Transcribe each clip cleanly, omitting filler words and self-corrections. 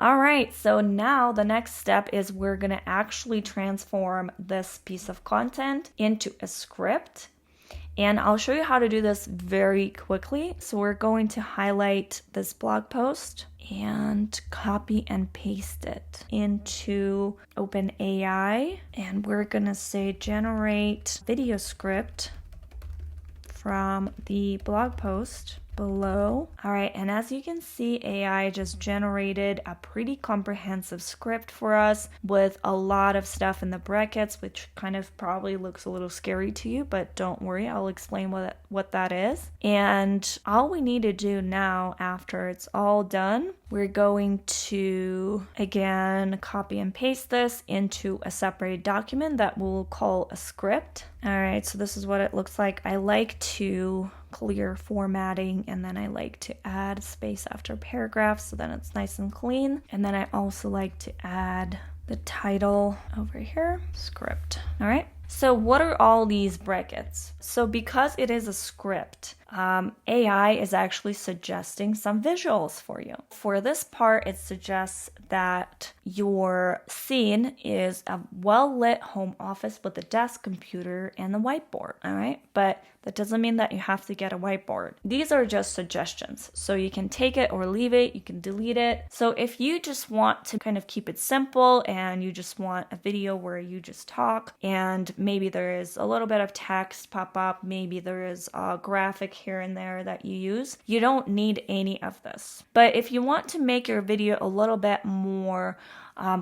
All right, so now the next step is we're gonna actually transform this piece of content into a script. And I'll show you how to do this very quickly. So we're going to highlight this blog post and copy and paste it into OpenAI. And we're gonna say generate video script from the blog post below. All right, and as you can see, AI just generated a pretty comprehensive script for us with a lot of stuff in the brackets, which kind of probably looks a little scary to you, but don't worry, I'll explain what that is. And all we need to do now, after it's all done, we're going to, again, copy and paste this into a separate document that we'll call a script. All right, so this is what it looks like. I like to clear formatting, and then I like to add space after paragraph so then it's nice and clean. And then I also like to add the title over here, script. All right. So what are all these brackets? So because it is a script, AI is actually suggesting some visuals for you. For this part, it suggests that your scene is a well-lit home office with a desk, computer, and a whiteboard, all right? But that doesn't mean that you have to get a whiteboard. These are just suggestions. So you can take it or leave it, you can delete it. So if you just want to kind of keep it simple and you just want a video where you just talk and maybe there is a little bit of text pop up, maybe there is a graphic here and there that you use, you don't need any of this. But if you want to make your video a little bit more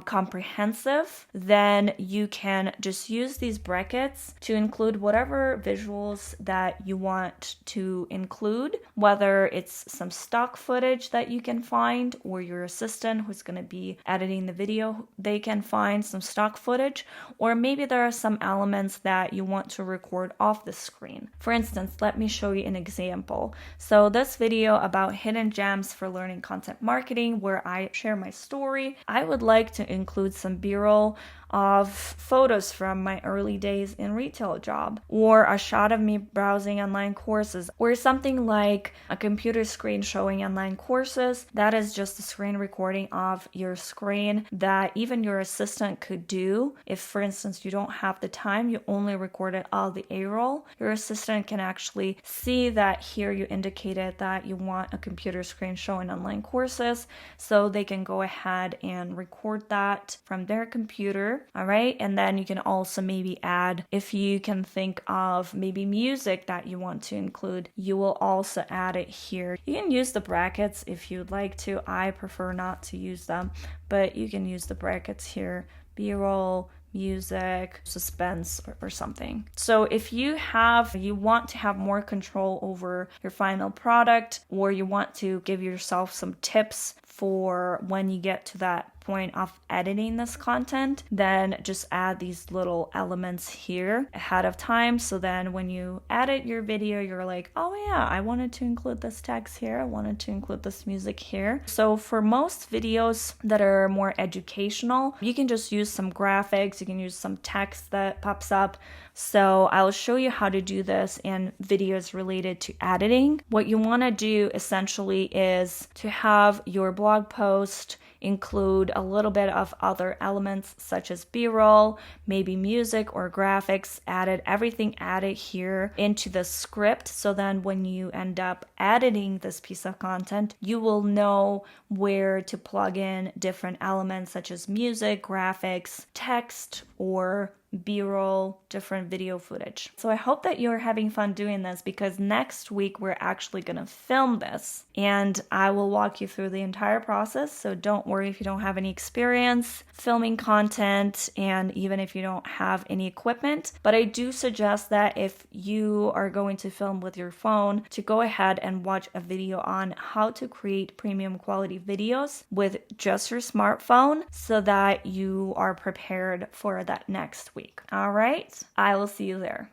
comprehensive, then you can just use these brackets to include whatever visuals that you want to include, whether it's some stock footage that you can find or your assistant who's going to be editing the video, they can find some stock footage, or maybe there are some elements that you want to record off the screen. For instance, let me show you an example. So this video about hidden gems for learning content marketing, where I share my story, I would like to include some B-roll of photos from my early days in retail job, or a shot of me browsing online courses, or something like a computer screen showing online courses. That is just a screen recording of your screen that even your assistant could do. If, for instance, you don't have the time, you only recorded all the A-roll, your assistant can actually see that here you indicated that you want a computer screen showing online courses, so they can go ahead and record that from their computer. All right, and then you can also maybe add, if you can think of maybe music that you want to include, you will also add it here. You can use the brackets if you'd like to. I prefer not to use them, but you can use the brackets here, B-roll, music, suspense, or something. So if you want to have more control over your final product, or you want to give yourself some tips for when you get to that point of editing this content, then just add these little elements here ahead of time. So then when you edit your video, you're like, oh yeah, I wanted to include this text here, I wanted to include this music here. So for most videos that are more educational, you can just use some graphics, you can use some text that pops up. So I'll show you how to do this in videos related to editing. What you want to do essentially is to have your blog post include a little bit of other elements such as B-roll, maybe music or graphics everything added here into the script. So then when you end up editing this piece of content, you will know where to plug in different elements such as music, graphics, text, or B-roll, different video footage. So I hope that you're having fun doing this, because next week we're actually going to film this and I will walk you through the entire process. So don't worry if you don't have any experience filming content, and even if you don't have any equipment. But I do suggest that if you are going to film with your phone, to go ahead and watch a video on how to create premium quality videos with just your smartphone, so that you are prepared for that next week. All right, I will see you there.